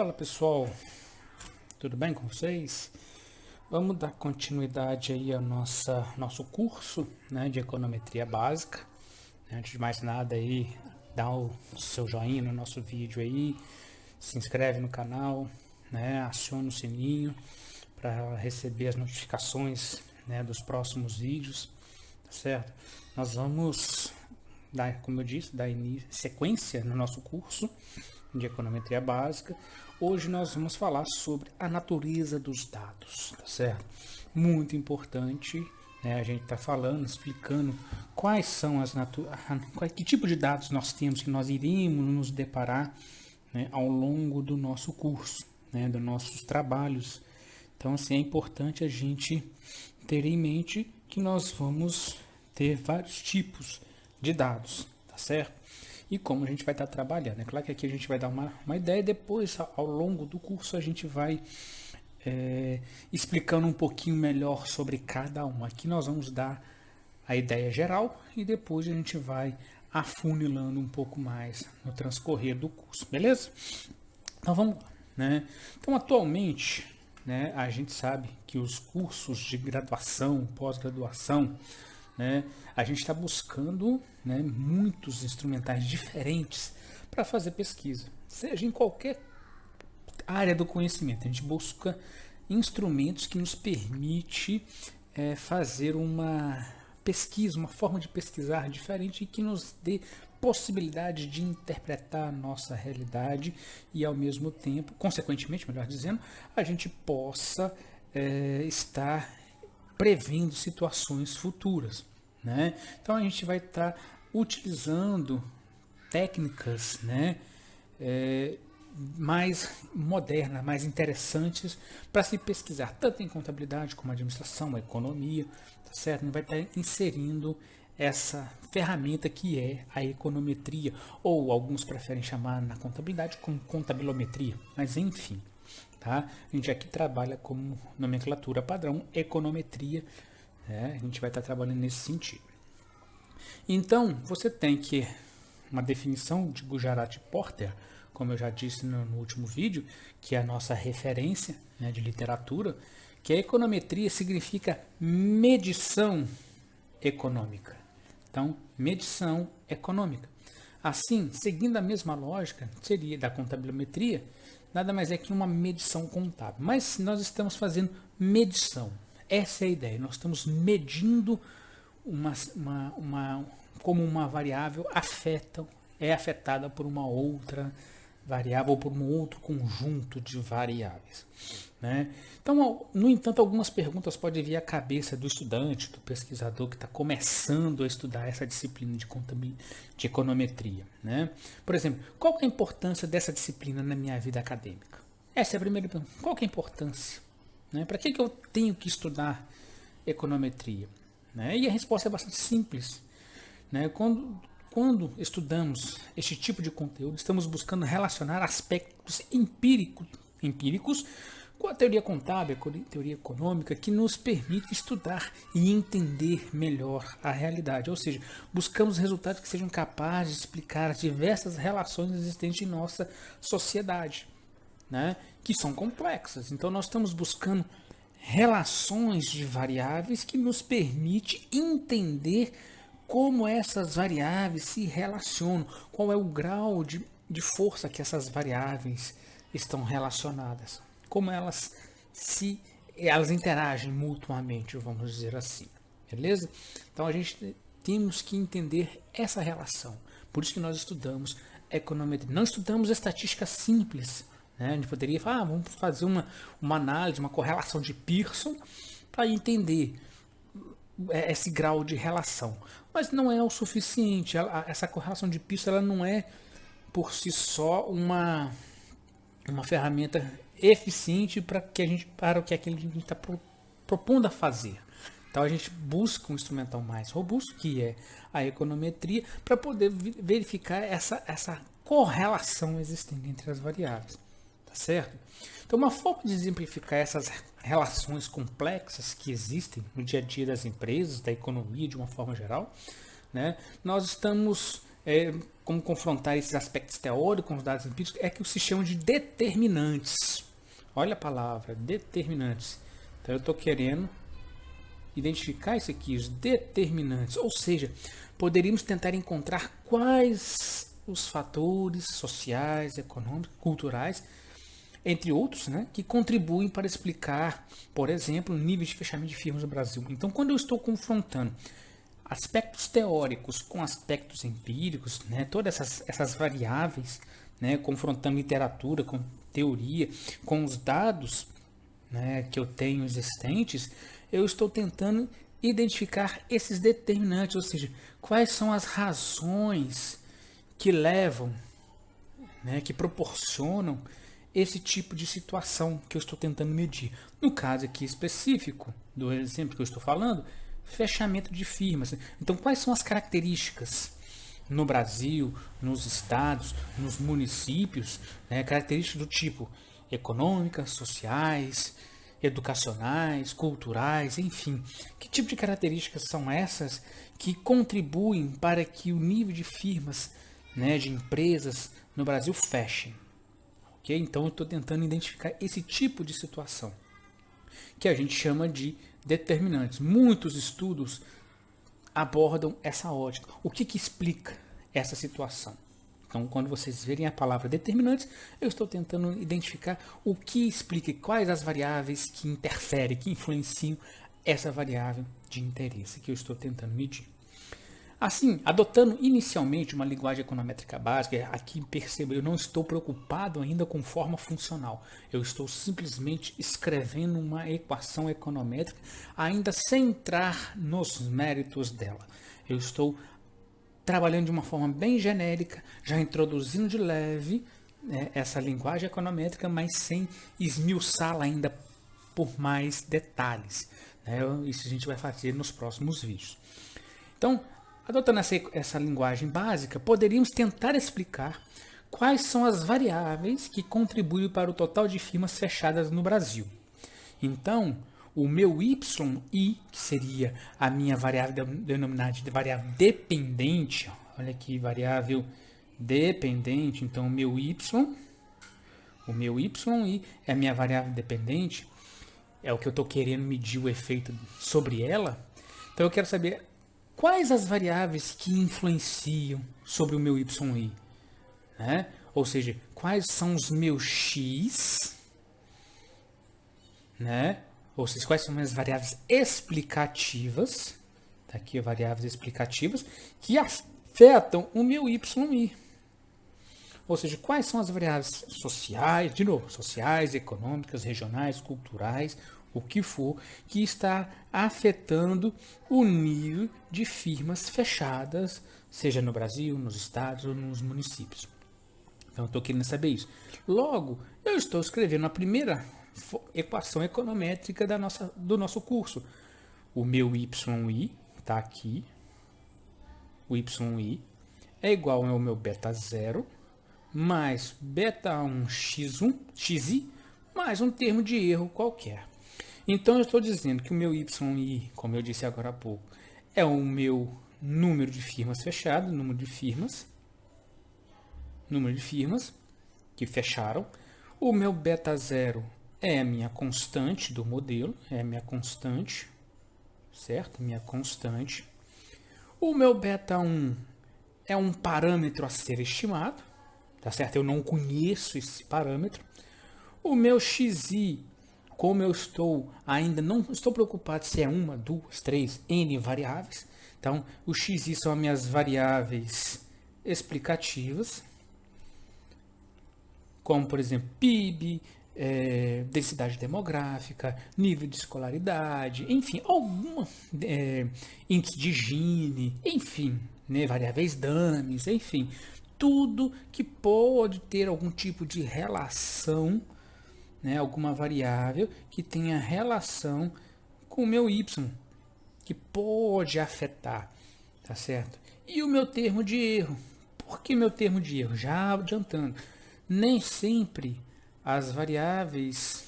Fala pessoal, tudo bem com vocês? Vamos dar continuidade aí ao nosso curso, né, de econometria básica. Antes de mais nada aí, dá o seu joinha no nosso vídeo aí, se inscreve no canal, né, aciona o sininho para receber as notificações, né, dos próximos vídeos, tá certo? Nós vamos dar, como eu disse, dar sequência no nosso curso de econometria básica. Hoje nós vamos falar sobre a natureza dos dados, tá certo? Muito importante, né? A gente está falando, explicando quais são que tipo de dados nós temos, que nós iremos nos deparar, né, ao longo do nosso curso, né, dos nossos trabalhos. Então, assim, é importante a gente ter em mente que nós vamos ter vários tipos de dados, tá certo? E como a gente vai estar trabalhando. É claro que aqui a gente vai dar uma ideia e depois, ao longo do curso, a gente vai explicando um pouquinho melhor sobre cada um. Aqui nós vamos dar a ideia geral e depois a gente vai afunilando um pouco mais no transcorrer do curso, beleza? Então vamos lá, né? Então atualmente, né, a gente sabe que os cursos de graduação, pós-graduação, né, a gente está buscando, né, muitos instrumentais diferentes para fazer pesquisa, seja em qualquer área do conhecimento. A gente busca instrumentos que nos permite fazer uma pesquisa, uma forma de pesquisar diferente e que nos dê possibilidade de interpretar a nossa realidade e ao mesmo tempo, consequentemente, melhor dizendo, a gente possa estar prevendo situações futuras, né? Então a gente vai estar utilizando técnicas, né, mais modernas, mais interessantes para se pesquisar, tanto em contabilidade como administração, economia, tá certo? Não vai estar inserindo essa ferramenta que é a econometria, ou alguns preferem chamar na contabilidade como contabilometria, mas enfim, tá? A gente aqui trabalha como nomenclatura padrão econometria, né? A gente vai estar trabalhando nesse sentido. Então, você tem que uma definição de Gujarati-Porter, como eu já disse no último vídeo, que é a nossa referência, né, de literatura, que a econometria significa medição econômica. Então, medição econômica. Assim, seguindo a mesma lógica, seria da contabilimetria, nada mais é que uma medição contábil. Mas nós estamos fazendo medição. Essa é a ideia. Nós estamos medindo como uma variável é afetada por uma outra variável ou por um outro conjunto de variáveis, né? Então, no entanto, algumas perguntas podem vir à cabeça do estudante, do pesquisador que está começando a estudar essa disciplina de econometria, né? Por exemplo, qual é a importância dessa disciplina na minha vida acadêmica? Essa é a primeira pergunta. Qual é a importância? Né? Para que eu tenho que estudar econometria? Né? E a resposta é bastante simples. Né? Quando estudamos este tipo de conteúdo, estamos buscando relacionar aspectos empíricos com a teoria contábil, com a teoria econômica, que nos permite estudar e entender melhor a realidade. Ou seja, buscamos resultados que sejam capazes de explicar as diversas relações existentes em nossa sociedade, né? Que são complexas. Então, nós estamos buscando relações de variáveis que nos permite entender como essas variáveis se relacionam, qual é o grau de força que essas variáveis estão relacionadas, como elas interagem mutuamente, vamos dizer assim, beleza? Então a gente temos que entender essa relação, por isso que nós estudamos econometria, não estudamos estatística simples, né? A gente poderia falar, vamos fazer uma análise, uma correlação de Pearson para entender esse grau de relação, mas não é o suficiente. Essa correlação de Pearson ela não é por si só uma ferramenta eficiente para o que aquilo a gente está propondo a fazer. Então a gente busca um instrumental mais robusto, que é a econometria, para poder verificar essa correlação existente entre as variáveis, tá certo? Então, uma forma de exemplificar essas relações complexas que existem no dia a dia das empresas, da economia de uma forma geral, né, nós estamos como confrontar esses aspectos teóricos com os dados empíricos, é que se chama de determinantes. Olha a palavra, determinantes. Então eu estou querendo identificar isso aqui, os determinantes. Ou seja, poderíamos tentar encontrar quais os fatores sociais, econômicos, culturais, entre outros, né, que contribuem para explicar, por exemplo, o nível de fechamento de firmas no Brasil. Então, quando eu estou confrontando aspectos teóricos com aspectos empíricos, né, todas essas variáveis, né, confrontando literatura com teoria, com os dados, né, que eu tenho existentes, eu estou tentando identificar esses determinantes, ou seja, quais são as razões que levam, né, que proporcionam esse tipo de situação que eu estou tentando medir. No caso aqui específico, do exemplo que eu estou falando, fechamento de firmas. Então, quais são as características no Brasil, nos estados, nos municípios, né, características do tipo econômicas, sociais, educacionais, culturais, enfim. Que tipo de características são essas que contribuem para que o nível de firmas, né, de empresas no Brasil fechem? Okay? Então eu estou tentando identificar esse tipo de situação, que a gente chama de determinantes. Muitos estudos abordam essa ótica. O que explica essa situação? Então, quando vocês verem a palavra determinantes, eu estou tentando identificar o que explica, quais as variáveis que interferem, que influenciam essa variável de interesse que eu estou tentando medir. Assim, adotando inicialmente uma linguagem econométrica básica, aqui perceba, eu não estou preocupado ainda com forma funcional. Eu estou simplesmente escrevendo uma equação econométrica, ainda sem entrar nos méritos dela. Eu estou trabalhando de uma forma bem genérica, já introduzindo de leve, né, essa linguagem econométrica, mas sem esmiuçá-la ainda por mais detalhes, né? Isso a gente vai fazer nos próximos vídeos. Então, adotando essa linguagem básica, poderíamos tentar explicar quais são as variáveis que contribuem para o total de firmas fechadas no Brasil. Então, o meu YI, que seria a minha variável denominada de variável dependente, olha aqui, variável dependente, então o meu YI é a minha variável dependente, é o que eu estou querendo medir o efeito sobre ela. Então eu quero saber quais as variáveis que influenciam sobre o meu YI, né? Ou seja, quais são os meus X, né? Ou seja, quais são as variáveis explicativas, tá aqui variáveis explicativas, que afetam o meu YI. Ou seja, quais são as variáveis sociais, de novo, sociais, econômicas, regionais, culturais, o que for, que está afetando o nível de firmas fechadas, seja no Brasil, nos estados ou nos municípios. Então, eu estou querendo saber isso. Logo, eu estou escrevendo a primeira equação econométrica do nosso curso. O meu YI está aqui. O YI é igual ao meu beta 0 mais beta 1 x1, xi, mais um termo de erro qualquer. Então, eu estou dizendo que o meu YI, como eu disse agora há pouco, é o meu número de firmas fechado, número de firmas que fecharam. O meu beta 0 é a minha constante do modelo, é a minha constante, certo? Minha constante. O meu beta 1 é um parâmetro a ser estimado, tá certo? Eu não conheço esse parâmetro. O meu xi, como eu ainda não estou preocupado se é uma, duas, três, n variáveis. Então, o xi são as minhas variáveis explicativas, como, por exemplo, PIB, densidade demográfica, nível de escolaridade, enfim, alguma índice de Gini, enfim, né, variáveis dummies, enfim, tudo que pode ter algum tipo de relação, né, alguma variável que tenha relação com o meu Y, que pode afetar, tá certo? E o meu termo de erro. Por que meu termo de erro? Já adiantando, nem sempre as variáveis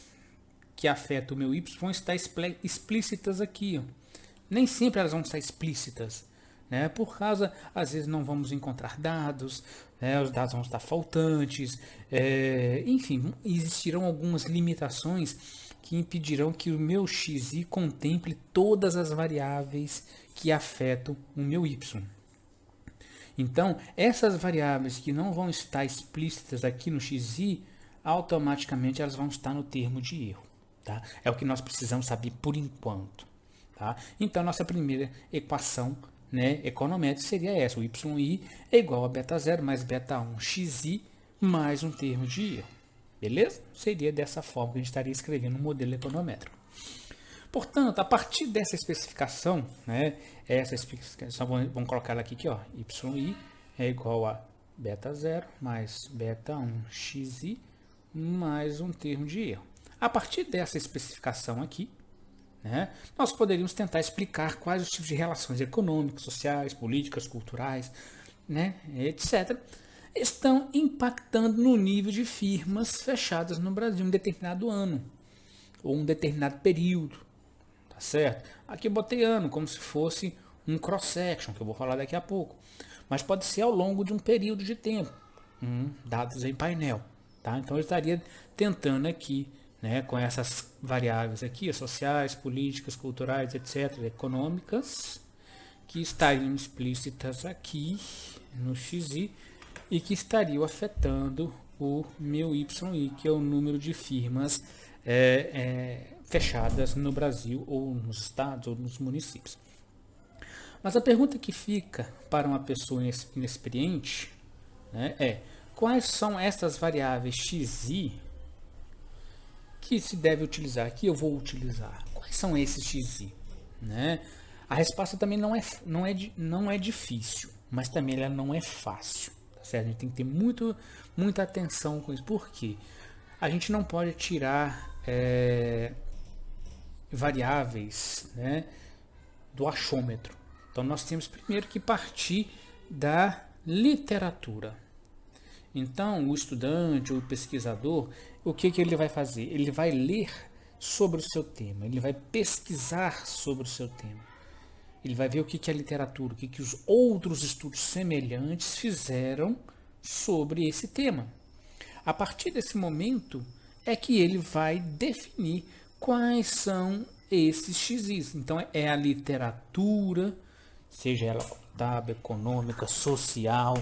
que afetam o meu Y vão estar explícitas aqui, ó. Nem sempre elas vão estar explícitas, né? Por causa, às vezes não vamos encontrar dados, né? Os dados vão estar faltantes, enfim, existirão algumas limitações que impedirão que o meu xi contemple todas as variáveis que afetam o meu y. Então, essas variáveis que não vão estar explícitas aqui no xi, automaticamente elas vão estar no termo de erro. Tá? É o que nós precisamos saber por enquanto. Tá? Então, nossa primeira equação, né, econométrica seria essa. O yi é igual a beta 0 mais beta 1 xi mais um termo de erro. Beleza? Seria dessa forma que a gente estaria escrevendo um modelo econométrico. Portanto, a partir dessa especificação, né, essa especificação, vamos colocar ela aqui, ó, yi é igual a beta 0 mais beta 1 xi mais um termo de erro. A partir dessa especificação aqui, né, nós poderíamos tentar explicar quais os tipos de relações econômicas, sociais, políticas, culturais, né, etc., estão impactando no nível de firmas fechadas no Brasil em um determinado ano ou um determinado período. Tá certo? Aqui eu botei ano, como se fosse um cross-section, que eu vou falar daqui a pouco. Mas pode ser ao longo de um período de tempo, dados em painel. Tá? Então eu estaria tentando aqui, né, com essas variáveis aqui, sociais, políticas, culturais, etc., econômicas, que estariam explícitas aqui no xi e que estariam afetando o meu yi, que é o número de firmas fechadas no Brasil, ou nos estados, ou nos municípios. Mas a pergunta que fica para uma pessoa inexperiente, né, é: quais são essas variáveis xi que se deve utilizar, que eu vou utilizar? Quais são esses xi? Né? A resposta também não é difícil, mas também ela não é fácil. Tá certo? A gente tem que ter muita atenção com isso. Por quê? A gente não pode tirar variáveis, né, do achômetro. Então nós temos primeiro que partir da literatura. Então o estudante, o pesquisador, o que ele vai fazer? Ele vai ler sobre o seu tema, ele vai pesquisar sobre o seu tema. Ele vai ver o que é literatura, o que os outros estudos semelhantes fizeram sobre esse tema. A partir desse momento é que ele vai definir quais são esses xis. Então é a literatura, seja ela contábil, econômica, social,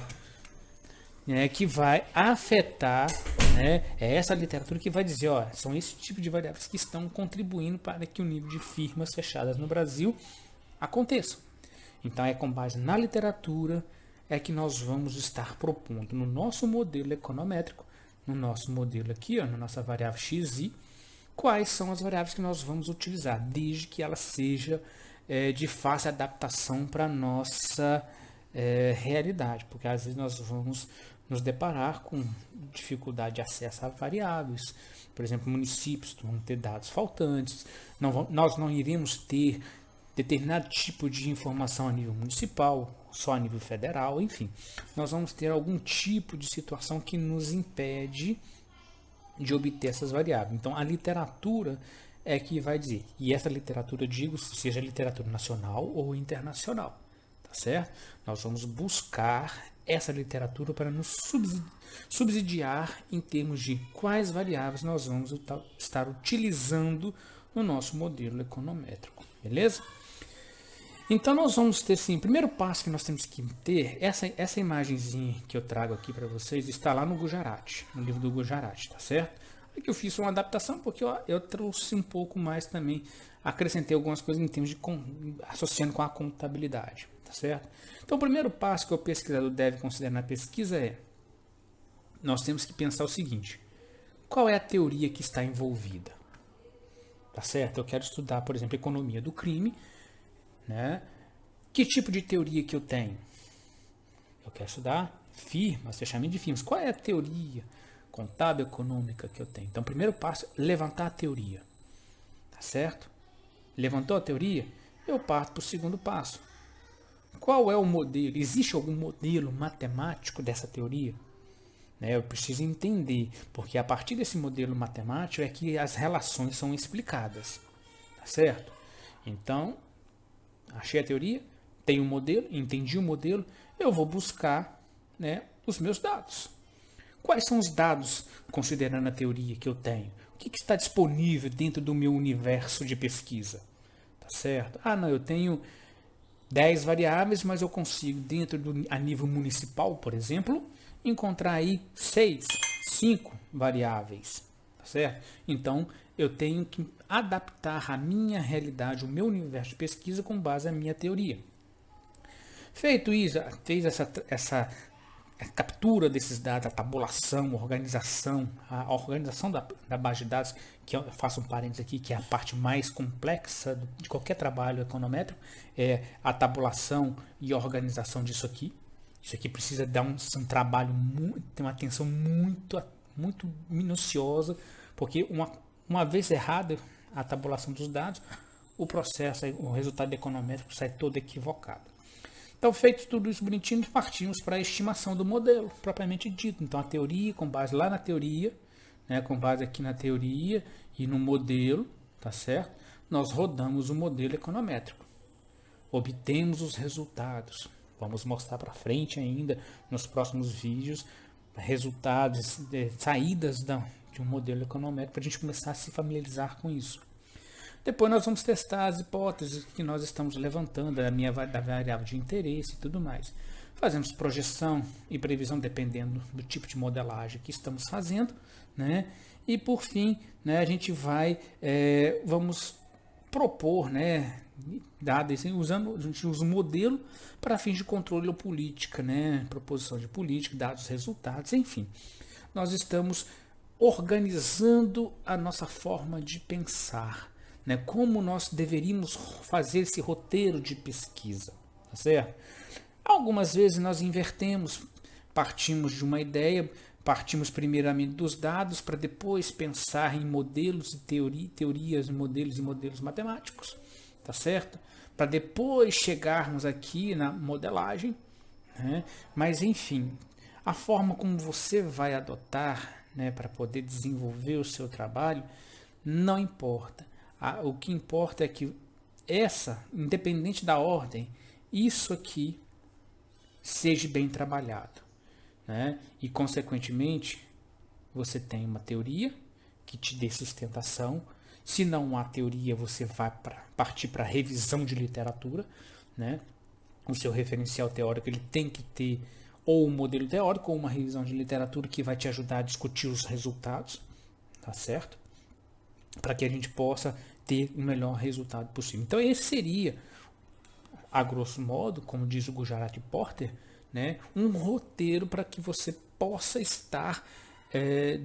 né, que vai afetar, né, é essa literatura que vai dizer, ó, são esse tipo de variáveis que estão contribuindo para que o nível de firmas fechadas no Brasil aconteça. Então é com base na literatura é que nós vamos estar propondo no nosso modelo econométrico, no nosso modelo aqui, ó, na nossa variável xi, quais são as variáveis que nós vamos utilizar, desde que ela seja de fácil adaptação para a nossa realidade, porque às vezes nós vamos nos deparar com dificuldade de acesso a variáveis. Por exemplo, municípios vão ter dados faltantes, nós não iremos ter determinado tipo de informação a nível municipal, só a nível federal, enfim. Nós vamos ter algum tipo de situação que nos impede de obter essas variáveis. Então, a literatura é que vai dizer, e essa literatura, digo, seja literatura nacional ou internacional, tá certo? Nós vamos buscar essa literatura para nos subsidiar em termos de quais variáveis nós vamos estar utilizando no nosso modelo econométrico, beleza? Então nós vamos ter, sim, o primeiro passo que nós temos que ter, essa imagenzinha que eu trago aqui para vocês está lá no Gujarati, no livro do Gujarati, tá certo? Aqui eu fiz uma adaptação porque eu trouxe um pouco mais também, acrescentei algumas coisas em termos de associando com a contabilidade, tá certo? Então o primeiro passo que o pesquisador deve considerar na pesquisa é, nós temos que pensar o seguinte: qual é a teoria que está envolvida? Tá certo? Eu quero estudar, por exemplo, economia do crime, né? Que tipo de teoria que eu tenho? Eu quero estudar firmas, fechamento de firmas. Qual é a teoria contábil econômica que eu tenho? Então, o primeiro passo é levantar a teoria. Tá certo? Levantou a teoria? Eu parto para o segundo passo. Qual é o modelo? Existe algum modelo matemático dessa teoria? Eu preciso entender, porque a partir desse modelo matemático é que as relações são explicadas. Tá certo? Então, achei a teoria, tenho um modelo, entendi o modelo, eu vou buscar, né, os meus dados. Quais são os dados, considerando a teoria que eu tenho? O que está disponível dentro do meu universo de pesquisa? Tá certo? Ah, não, eu tenho 10 variáveis, mas eu consigo, a nível municipal, por exemplo, encontrar aí 6, 5 variáveis. Tá certo? Então, eu tenho que adaptar a minha realidade, o meu universo de pesquisa com base na minha teoria. Feito isso, fez essa captura desses dados, a tabulação, a organização da base de dados, que eu faço um parênteses aqui, que é a parte mais complexa de qualquer trabalho econométrico, é a tabulação e a organização disso aqui. Isso aqui precisa dar um trabalho, tem uma atenção muito minuciosa, porque uma vez errada a tabulação dos dados, o processo, o resultado econométrico sai todo equivocado. Então, feito tudo isso bonitinho, partimos para a estimação do modelo, propriamente dito. Então, a teoria, com base lá na teoria, né, com base aqui na teoria e no modelo, tá certo? Nós rodamos o modelo econométrico, obtemos os resultados. Vamos mostrar para frente ainda, nos próximos vídeos, resultados, saídas de um modelo econométrico, para a gente começar a se familiarizar com isso. Depois nós vamos testar as hipóteses que nós estamos levantando, da variável de interesse e tudo mais. Fazemos projeção e previsão dependendo do tipo de modelagem que estamos fazendo, né? E por fim, né, a gente vamos propor, né, dados, a gente usa o modelo para fins de controle ou política, né, proposição de política, dados, resultados, enfim. Nós estamos organizando a nossa forma de pensar, né, como nós deveríamos fazer esse roteiro de pesquisa, tá certo? Algumas vezes nós invertemos, partimos de uma ideia, partimos primeiramente dos dados para depois pensar em modelos e teorias, modelos e modelos matemáticos, tá certo? Para depois chegarmos aqui na modelagem, né? Mas enfim, a forma como você vai adotar, né, para poder desenvolver o seu trabalho, não importa. O que importa é que independente da ordem, isso aqui seja bem trabalhado, né? E consequentemente você tem uma teoria que te dê sustentação. Se não há teoria, você vai partir para revisão de literatura, né? O seu referencial teórico ele tem que ter ou um modelo teórico ou uma revisão de literatura que vai te ajudar a discutir os resultados, tá certo? Para que a gente possa ter o melhor resultado possível. Então esse seria, a grosso modo, como diz o Gujarati Porter, né, um roteiro para que você possa estar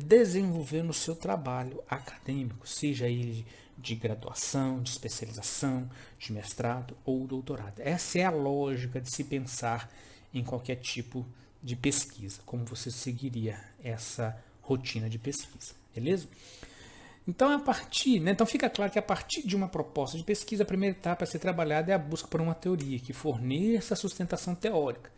desenvolvendo o seu trabalho acadêmico, seja ele de graduação, de especialização, de mestrado ou doutorado. Essa é a lógica de se pensar em qualquer tipo de pesquisa, como você seguiria essa rotina de pesquisa, beleza? Então, então fica claro que a partir de uma proposta de pesquisa, a primeira etapa a ser trabalhada é a busca por uma teoria que forneça a sustentação teórica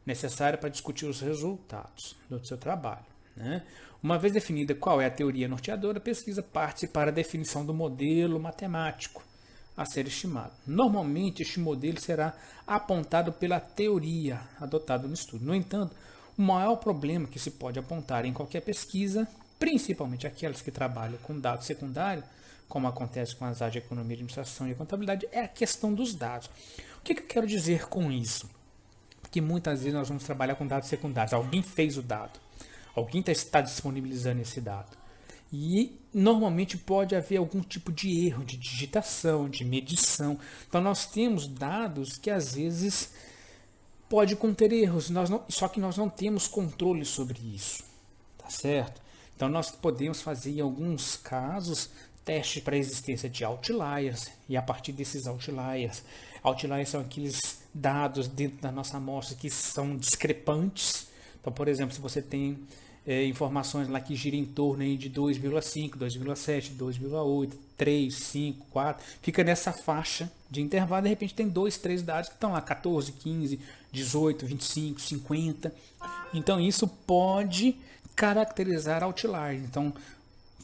necessária para discutir os resultados do seu trabalho, né? Uma vez definida qual é a teoria norteadora, a pesquisa parte para a definição do modelo matemático a ser estimado. Normalmente, este modelo será apontado pela teoria adotada no estudo. No entanto, o maior problema que se pode apontar em qualquer pesquisa, principalmente aquelas que trabalham com dados secundários, como acontece com as áreas de economia, administração e contabilidade, é a questão dos dados. O que eu quero dizer com isso? Que muitas vezes nós vamos trabalhar com dados secundários. Alguém fez o dado, alguém está disponibilizando esse dado. E normalmente pode haver algum tipo de erro de digitação, de medição. Então nós temos dados que às vezes pode conter erros, só que nós não temos controle sobre isso, tá certo? Então nós podemos fazer em alguns casos testes para a existência de outliers, e a partir desses outliers são aqueles dados dentro da nossa amostra que são discrepantes. Então, por exemplo, se você tem informações lá que giram em torno aí de 2,5, 2,7, 2,8, 3, 5, 4, fica nessa faixa de intervalo, de repente tem 2, 3 dados que estão lá 14, 15, 18, 25, 50. Então isso pode caracterizar outlier. Então,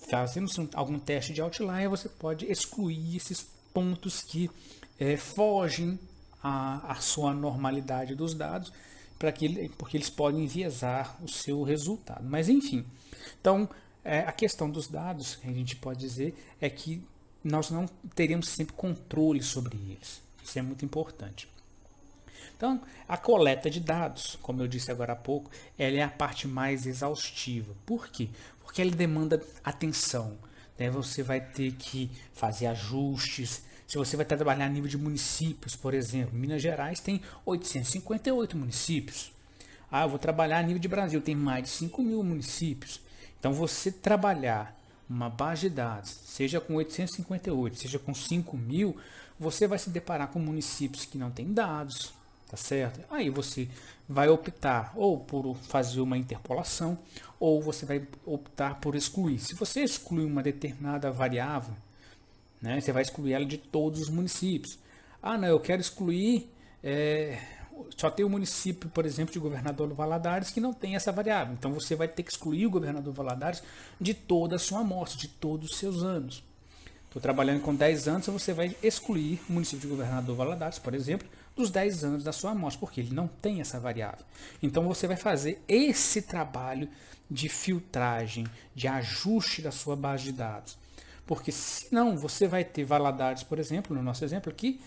fazendo algum teste de outlier, você pode excluir esses pontos que fogem a sua normalidade dos dados, porque eles podem enviesar o seu resultado. Mas enfim, então a questão dos dados, que a gente pode dizer, é que nós não teríamos sempre controle sobre eles. Isso é muito importante. Então, a coleta de dados, como eu disse agora há pouco, ela é a parte mais exaustiva. Por quê? Porque ela demanda atenção. Né? Você vai ter que fazer ajustes. Se você vai trabalhar a nível de municípios, por exemplo, Minas Gerais tem 858 municípios. Ah, eu vou trabalhar a nível de Brasil, tem mais de 5.000 municípios. Então, você trabalhar uma base de dados, seja com 858, seja com 5.000, você vai se deparar com municípios que não têm dados, tá certo? Aí você vai optar ou por fazer uma interpolação, ou você vai optar por excluir. Se você excluir uma determinada variável, né, você vai excluir ela de todos os municípios. Ah, não, eu quero excluir, só tem o município, por exemplo, de Governador Valadares que não tem essa variável. Então você vai ter que excluir o Governador Valadares de toda a sua amostra, de todos os seus anos. Estou trabalhando com 10 anos, você vai excluir o município de Governador Valadares, por exemplo, dos 10 anos da sua amostra, porque ele não tem essa variável. Então você vai fazer esse trabalho de filtragem, de ajuste da sua base de dados. Porque senão você vai ter Valadares, por exemplo, no nosso exemplo aqui,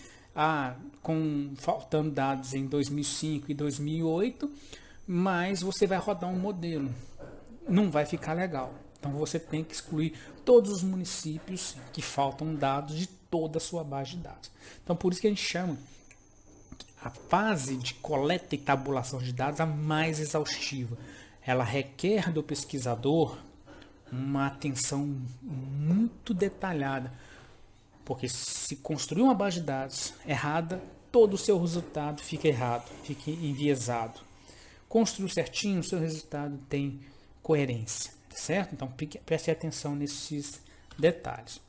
faltando dados em 2005 e 2008, mas você vai rodar um modelo. Não vai ficar legal. Então você tem que excluir todos os municípios que faltam dados de toda a sua base de dados. Então por isso que a gente chama a fase de coleta e tabulação de dados a mais exaustiva. Ela requer do pesquisador uma atenção muito detalhada, porque se construir uma base de dados errada, todo o seu resultado fica errado, fica enviesado. Construir certinho, o seu resultado tem coerência, certo? Então preste atenção nesses detalhes.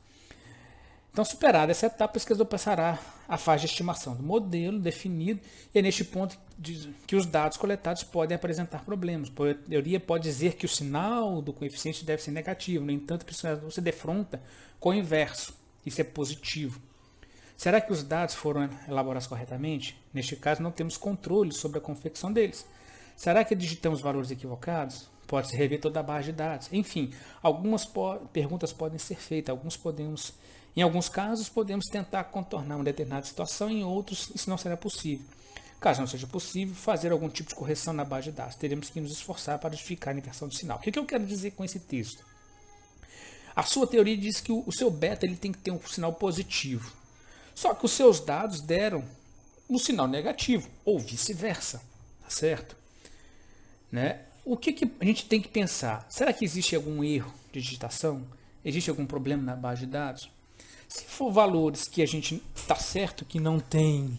Então, superada essa etapa, o pesquisador passará à fase de estimação do modelo definido, e é neste ponto que os dados coletados podem apresentar problemas. A teoria pode dizer que o sinal do coeficiente deve ser negativo, no entanto, o pesquisador se defronta com o inverso. Isso é positivo. Será que os dados foram elaborados corretamente? Neste caso, não temos controle sobre a confecção deles. Será que digitamos valores equivocados? Pode-se rever toda a base de dados. Enfim, algumas perguntas podem ser feitas. Em alguns casos, podemos tentar contornar uma determinada situação, em outros, isso não será possível. Caso não seja possível fazer algum tipo de correção na base de dados, teremos que nos esforçar para justificar a inversão do sinal. O que eu quero dizer com esse texto? A sua teoria diz que o seu beta ele tem que ter um sinal positivo. Só que os seus dados deram um sinal negativo, ou vice-versa, tá certo? Né? O que a gente tem que pensar? Será que existe algum erro de digitação? Existe algum problema na base de dados? Se for valores que a gente está certo que não tem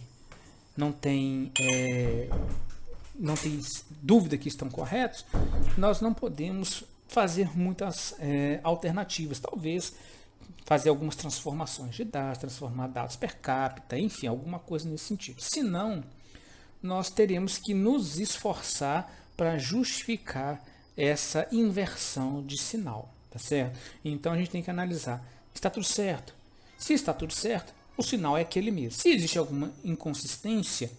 dúvida que estão corretos, nós não podemos fazer muitas alternativas. Talvez fazer algumas transformações de dados, transformar dados per capita, enfim, alguma coisa nesse sentido. Senão, nós teremos que nos esforçar para justificar essa inversão de sinal, tá certo? Então a gente tem que analisar, está tudo certo? Se está tudo certo, o sinal é aquele mesmo. Se existe alguma inconsistência,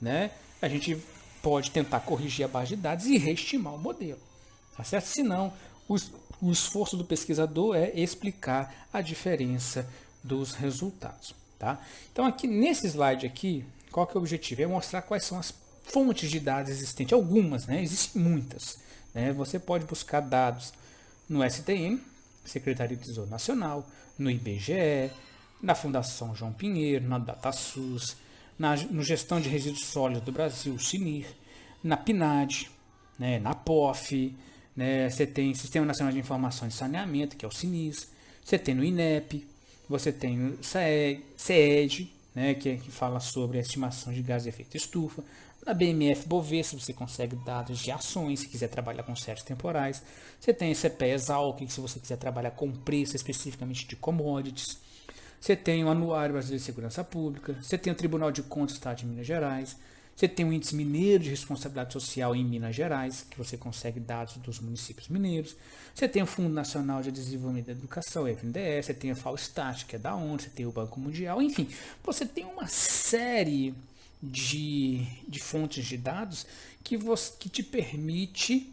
né, a gente pode tentar corrigir a base de dados e reestimar o modelo, tá certo? Senão, o esforço do pesquisador é explicar a diferença dos resultados, tá? Então aqui nesse slide aqui, qual que é o objetivo? É mostrar quais são as fontes de dados existentes. Algumas, né? Existem muitas, né? Você pode buscar dados no STM, Secretaria do Tesouro Nacional, no IBGE, na Fundação João Pinheiro, na DataSUS, no Gestão de Resíduos Sólidos do Brasil, SINIR, na PNAD, né? Na POF, né? Você tem Sistema Nacional de Informações e Saneamento, que é o SINIS, você tem no INEP, você tem no CEED, né? que fala sobre a estimação de gases de efeito estufa, na BMF Bovespa você consegue dados de ações, se quiser trabalhar com séries temporais. Você tem CPE-Exalc, se você quiser trabalhar com preço especificamente de commodities. Você tem o Anuário Brasileiro de Segurança Pública. Você tem o Tribunal de Contas do Estado de Minas Gerais. Você tem o Índice Mineiro de Responsabilidade Social em Minas Gerais, que você consegue dados dos municípios mineiros. Você tem o Fundo Nacional de Desenvolvimento da Educação, FNDE. Você tem a FAO-Stat, que é da ONU. Você tem o Banco Mundial. Enfim, você tem uma série de fontes de dados que te permite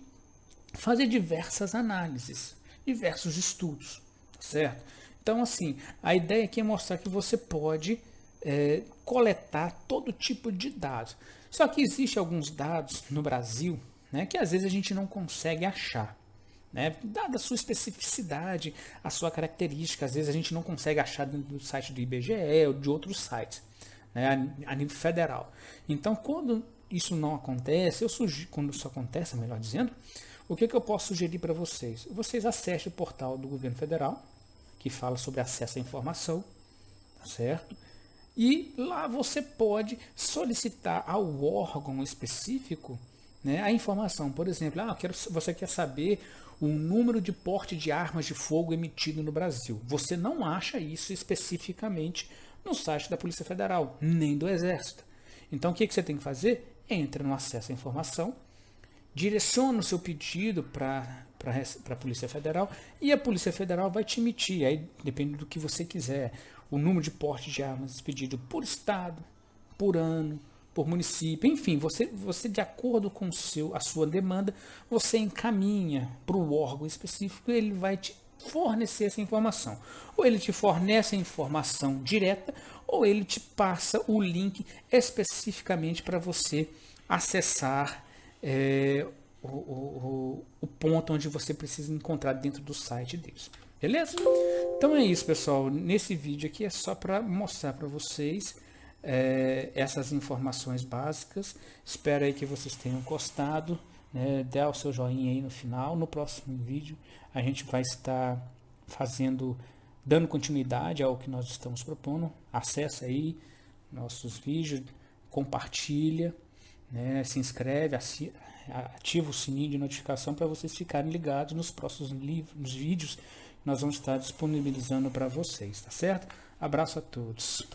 fazer diversas análises, diversos estudos, certo? Então, assim, a ideia aqui é mostrar que você pode coletar todo tipo de dados. Só que existe alguns dados no Brasil, né, que às vezes a gente não consegue achar. Né? Dada a sua especificidade, a sua característica, às vezes a gente não consegue achar dentro do site do IBGE ou de outros sites, né, a nível federal. Então, quando isso não acontece, quando isso acontece, melhor dizendo, o que eu posso sugerir para vocês? Vocês acessem o portal do governo federal, que fala sobre acesso à informação, certo? E lá você pode solicitar ao órgão específico, né, a informação. Por exemplo, você quer saber o número de porte de armas de fogo emitido no Brasil. Você não acha isso especificamente no site da Polícia Federal, nem do Exército. Então, o que você tem que fazer? Entra no acesso à informação, direciona o seu pedido para a Polícia Federal e a Polícia Federal vai te emitir, aí depende do que você quiser, o número de porte de armas expedido por estado, por ano, por município, enfim, você de acordo com a sua demanda, você encaminha para o órgão específico e ele vai te fornecer essa informação. Ou ele te fornece a informação direta, ou ele te passa o link especificamente para você acessar o ponto onde você precisa encontrar dentro do site deles. Beleza? Então é isso, pessoal. Nesse vídeo aqui é só para mostrar para vocês essas informações básicas. Espero aí que vocês tenham gostado. Dê o seu joinha aí no final. No próximo vídeo a gente vai estar dando continuidade ao que nós estamos propondo. Acesse aí nossos vídeos, compartilha, né, se inscreve, ativa o sininho de notificação para vocês ficarem ligados nos próximos vídeos que nós vamos estar disponibilizando para vocês, tá certo? Abraço a todos.